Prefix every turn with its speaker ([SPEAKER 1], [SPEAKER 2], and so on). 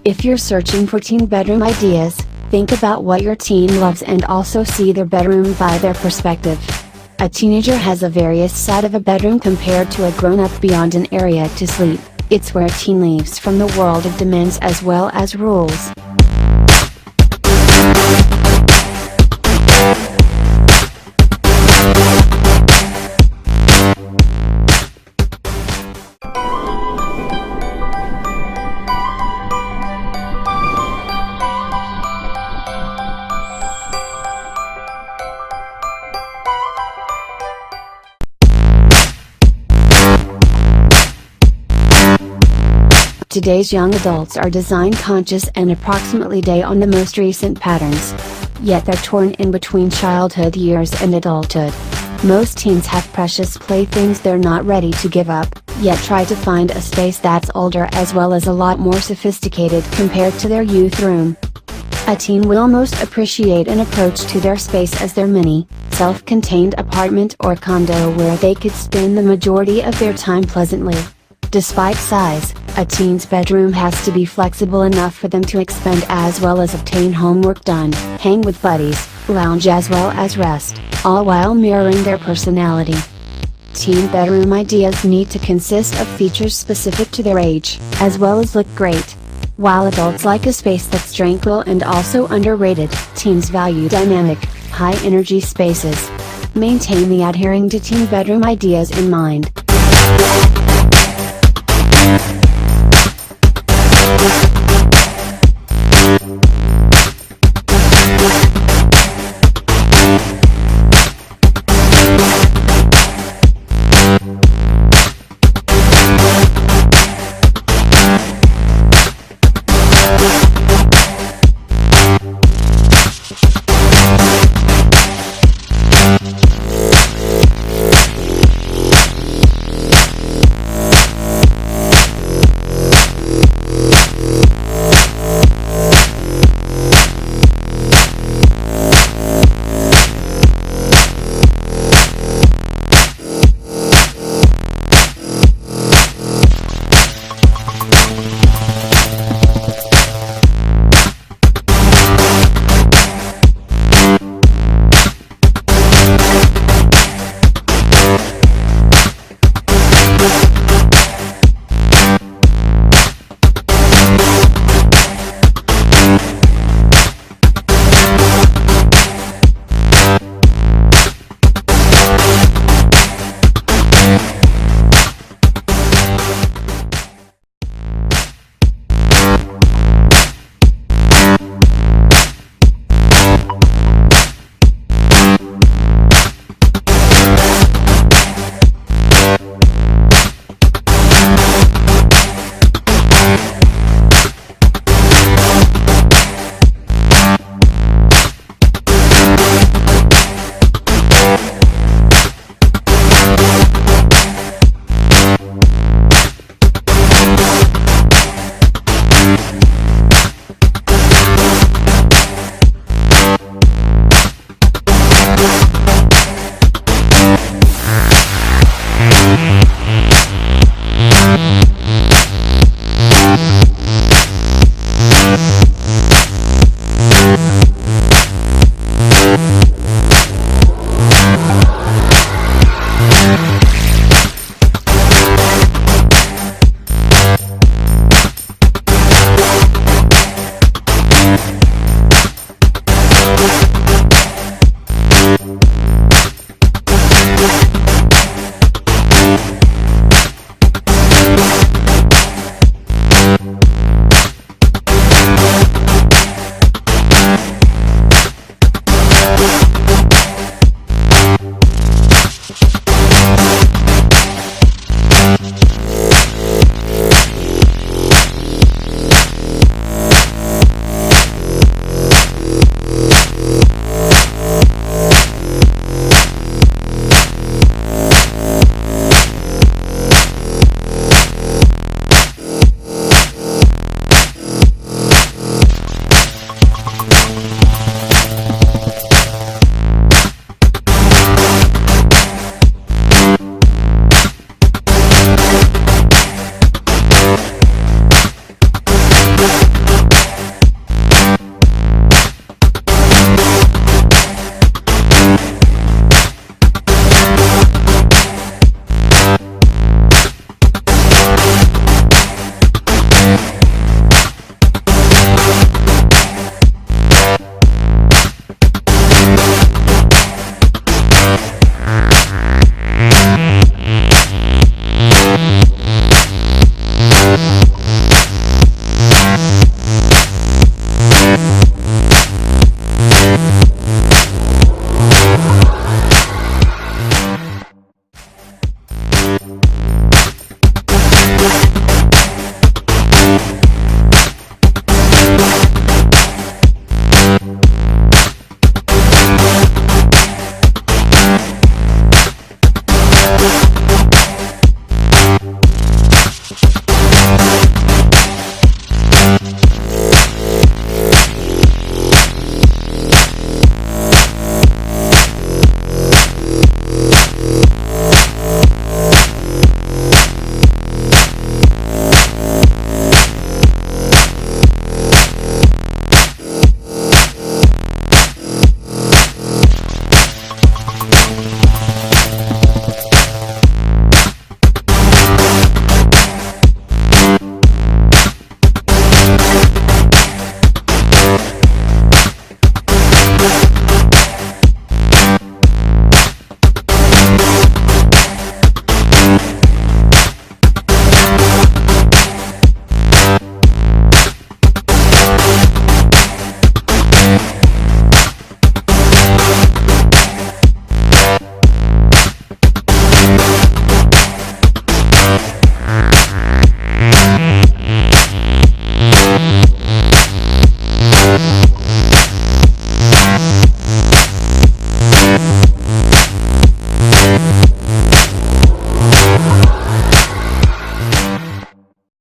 [SPEAKER 1] If you're searching for teen bedroom ideas, think about what your teen loves and also see their bedroom by their perspective. A teenager has a various side of a bedroom compared to a grown-up. Beyond an area to sleep, it's where a teen leaves from the world of demands as well as rules. Today's young adults are design conscious and approximately day on the most recent patterns. Yet they're torn in between childhood years and adulthood. Most teens have precious playthings they're not ready to give up, yet try to find a space that's older as well as a lot more sophisticated compared to their youth room. A teen will most appreciate an approach to their space as their mini, self-contained apartment or condo where they could spend the majority of their time pleasantly. Despite size, a teen's bedroom has to be flexible enough for them to expand as well as obtain homework done, hang with buddies, lounge as well as rest, all while mirroring their personality. Teen bedroom ideas need to consist of features specific to their age, as well as look great. While adults like a space that's tranquil and also underrated, teens value dynamic, high-energy spaces. Maintain the adhering to teen bedroom ideas in mind.
[SPEAKER 2] Yeah.